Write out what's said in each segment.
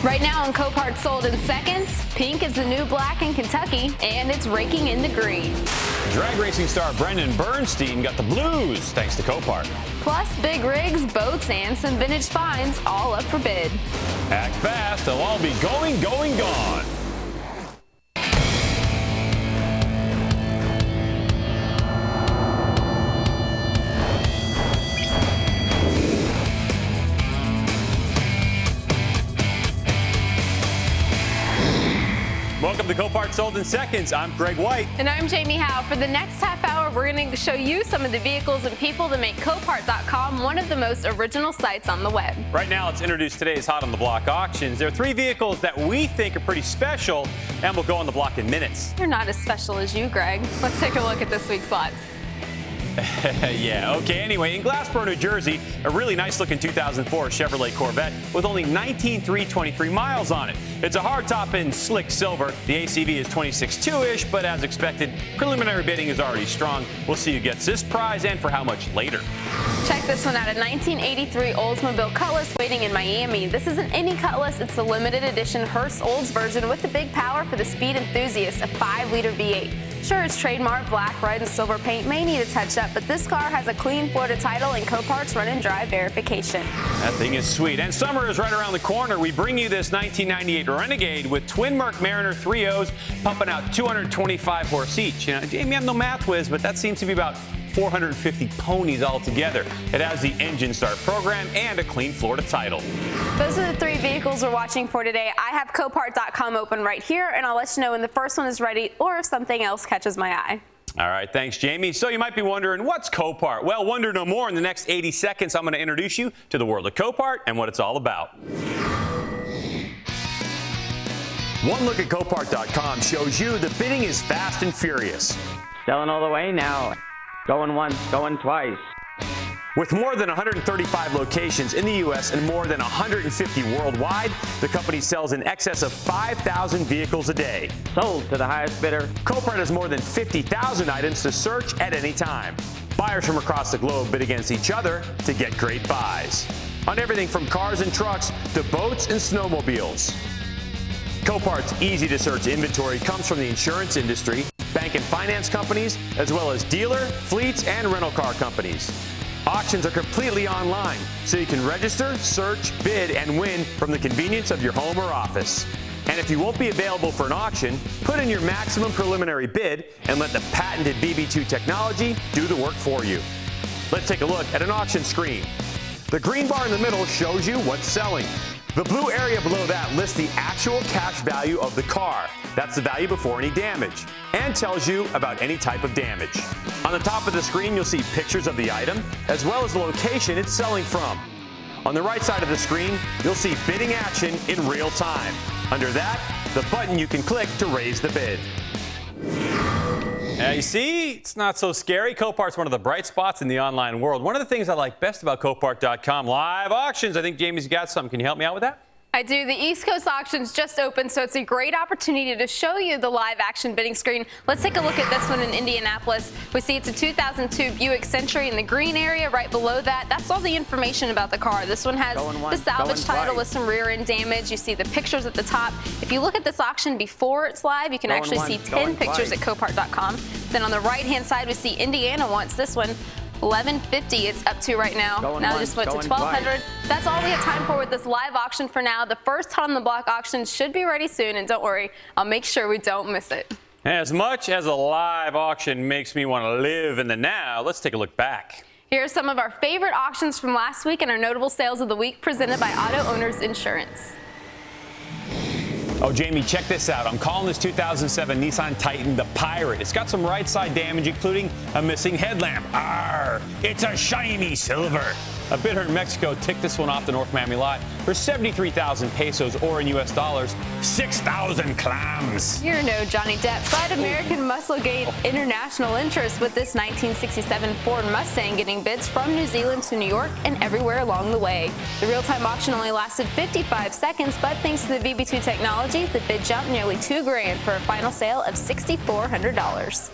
Right now on Copart sold in seconds, pink is the new black in Kentucky, and it's raking in the green. Drag racing star Brendan Bernstein got the blues thanks to Copart. Plus big rigs, boats, and some vintage finds all up for bid. Act fast, they'll all be going, gone. Welcome to Copart Sold in Seconds. I'm Greg White. And I'm Jamie Howe. For the next half hour, we're going to show you some of the vehicles and people that make Copart.com one of the most original sites on the web. Right now, let's introduce today's Hot on the Block auctions. There are 3 vehicles that we think are pretty special and will go on the block in minutes. They're not as special as you, Greg. Let's take a look at this week's lots. Yeah, okay. Anyway, in Glassboro, New Jersey, a really nice-looking 2004 Chevrolet Corvette with only 19,323 miles on it. It's a hardtop in slick silver. The ACV is 26.2-ish, but as expected, preliminary bidding is already strong. We'll see who gets this prize and for how much later. Check this one out, a 1983 Oldsmobile Cutlass waiting in Miami. This isn't any Cutlass, it's the limited edition Hearst Olds version with the big power for the speed enthusiast, a 5-liter V8. Sure, its trademark black, red, and silver paint may need a touch-up, but this car has a clean Florida title and Copart's run and drive verification. That thing is sweet. And summer is right around the corner. We bring you this 1998 Renegade with twin Merc Mariner 3.0s pumping out 225 horse each. You know, Jamie, I'm no math whiz, but that seems to be about 450 ponies altogether. It has the engine start program and a clean Florida title. Those are the 3 vehicles we're watching for today. I have Copart.com open right here, and I'll let you know when the first one is ready or if something else catches my eye. All right, thanks, Jamie. So you might be wondering, what's Copart? Well, wonder no more. In the next 80 seconds, I'm going to introduce you to the world of Copart and what it's all about. One look at Copart.com shows you the bidding is fast and furious. Selling all the way now. Going once, going twice. With more than 135 locations in the U.S. and more than 150 worldwide, the company sells in excess of 5,000 vehicles a day. Sold to the highest bidder. Copart has more than 50,000 items to search at any time. Buyers from across the globe bid against each other to get great buys. On everything from cars and trucks to boats and snowmobiles. Copart's easy-to-search inventory comes from the insurance industry, bank and finance companies, as well as dealer, fleets, and rental car companies. Auctions are completely online, so you can register, search, bid, and win from the convenience of your home or office. And if you won't be available for an auction, put in your maximum preliminary bid and let the patented VB2 technology do the work for you. Let's take a look at an auction screen. The green bar in the middle shows you what's selling. The blue area below that lists the actual cash value of the car. That's the value before any damage, and tells you about any type of damage. On the top of the screen, you'll see pictures of the item, as well as the location it's selling from. On the right side of the screen, you'll see bidding action in real time. Under that, the button you can click to raise the bid. Now you see, it's not so scary. Copart's one of the bright spots in the online world. One of the things I like best about Copart.com, live auctions. I think Jamie's got some. Can you help me out with that? I do. The East Coast auctions just opened, so it's a great opportunity to show you the live action bidding screen. Let's take a look at this one in Indianapolis. We see it's a 2002 Buick Century in the green area. Right below that, that's all the information about the car. This one has the salvage title with some rear end damage. You see the pictures at the top. If you look at this auction before it's live, you can actually see 10 pictures at Copart.com. Then on the right-hand side, we see Indiana wants this one. $1,150 it's up to right now. Now just went to $1,200. That's all we have time for with this live auction for now. The first Hot on the Block auction should be ready soon, and don't worry, I'll make sure we don't miss it. As much as a live auction makes me want to live in the now, let's take a look back. Here are some of our favorite auctions from last week and our notable sales of the week presented by Auto Owners Insurance. Oh, Jamie, check this out. I'm calling this 2007 Nissan Titan the Pirate. It's got some right side damage, including a missing headlamp. Arr, it's a shiny silver. A bidder in Mexico ticked this one off the North Miami lot for 73,000 pesos, or in U.S. dollars, 6,000 clams. You're no Johnny Depp, but American Muscle gained international interest with this 1967 Ford Mustang getting bids from New Zealand to New York and everywhere along the way. The real-time auction only lasted 55 seconds, but thanks to the VB2 technology, the bid jumped nearly $2,000 for a final sale of $6,400.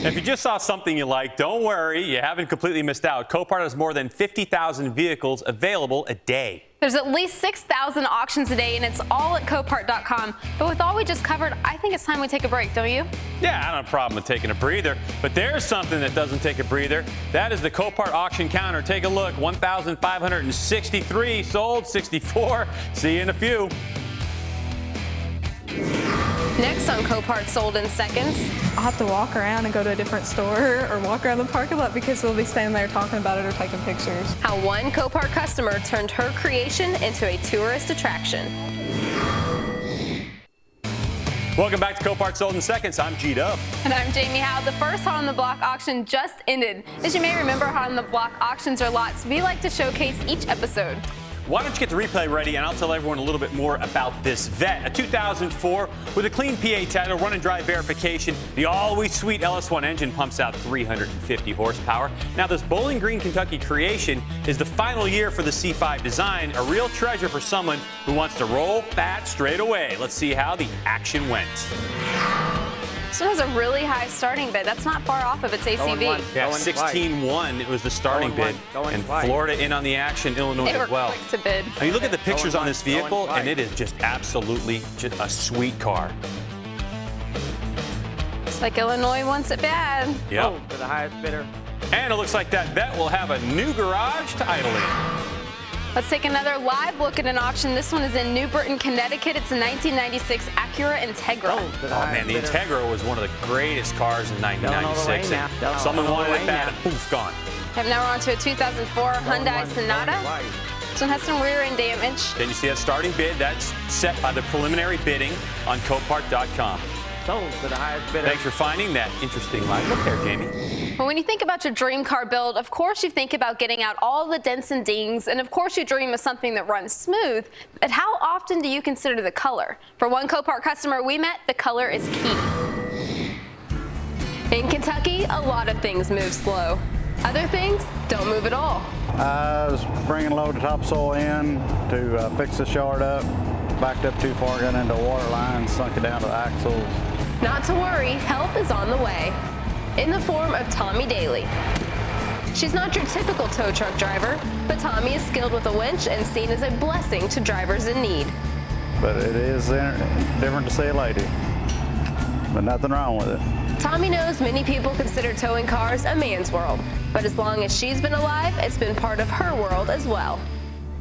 If you just saw something you like, don't worry, you haven't completely missed out. Copart has more than 50,000 vehicles available a day. There's at least 6,000 auctions a day, and it's all at Copart.com. But with all we just covered, I think it's time we take a break, don't you? Yeah, I don't have a problem with taking a breather, but there's something that doesn't take a breather. That is the Copart auction counter. Take a look, 1,563 sold, 64. See you in a few. Next on Copart Sold in Seconds. I'll have to walk around and go to a different store or walk around the parking lot because they'll be standing there talking about it or taking pictures. How one Copart customer turned her creation into a tourist attraction. Welcome back to Copart Sold in Seconds. I'm G-Dub. And I'm Jamie Howe. The first Hot on the Block auction just ended. As you may remember, Hot on the Block auctions are lots we like to showcase each episode. Why don't you get the replay ready, and I'll tell everyone a little bit more about this Vet, a 2004 with a clean PA title, run and drive verification. The always sweet LS1 engine pumps out 350 horsepower. Now, this Bowling Green, Kentucky creation is the final year for the C5 design, a real treasure for someone who wants to roll fat straight away. Let's see how the action went. This one has a really high starting bid. That's not far off of its ACV. Yeah, 16-1. It was the starting bid. And Florida in on the action, Illinois as well. Quick to bid. Now you look at the pictures on this vehicle, and it is just absolutely just a sweet car. It's like Illinois wants it bad. Yep. To the highest bidder. And it looks like that Vet will have a new garage to idle in. Let's take another live look at an auction. This one is in New Britain, Connecticut. It's a 1996 Acura Integra. Oh man, the Integra was one of the greatest cars in 1996. And someone wanted it bad, and poof, gone. And now we're on to a 2004 Hyundai Sonata. This one has some rear end damage. Can you see that starting bid? That's set by the preliminary bidding on Copart.com. Sold to the highest bidder. Thanks for finding that interesting live look there, Jamie. Well, when you think about your dream car build, of course you think about getting out all the dents and dings, and of course you dream of something that runs smooth, but how often do you consider the color? For one Copart customer we met, the color is key. In Kentucky, a lot of things move slow. Other things don't move at all. I was bringing a load of topsoil in to fix this yard up. Backed up too far, got into a water line, sunk it down to the axles. Not to worry, help is on the way. In the form of Tomi Dailey. She's not your typical tow truck driver, but Tomi is skilled with a winch and seen as a blessing to drivers in need. But it is different to see a lady, but nothing wrong with it. Tomi knows many people consider towing cars a man's world, but as long as she's been alive, it's been part of her world as well.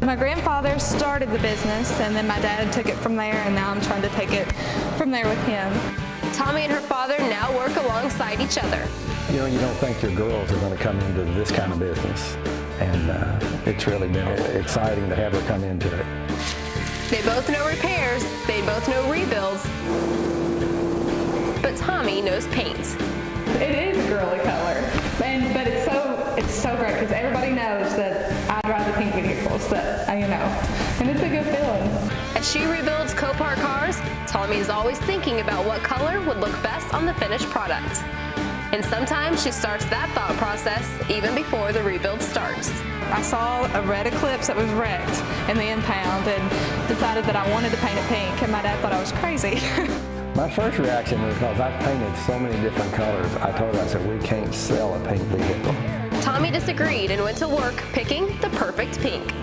My grandfather started the business, and then my dad took it from there, and now I'm trying to take it from there with him. Tomi and her father now work alongside each other. You know, you don't think your girls are going to come into this kind of business, and it's really been exciting to have her come into it. They both know repairs, they both know rebuilds, but Tomi knows paint. It is a girly color, but it's so great because everybody knows that I drive the pink vehicles, and it's a good feeling. As she rebuilds Copart cars, Tomi is always thinking about what color would look best on the finished product. And sometimes she starts that thought process even before the rebuild starts. I saw a red Eclipse that was wrecked in the impound and decided that I wanted to paint it pink, and my dad thought I was crazy. My first reaction was because I've painted so many different colors. I told her, I said, we can't sell a pink vehicle. Tomi disagreed and went to work picking the perfect pink.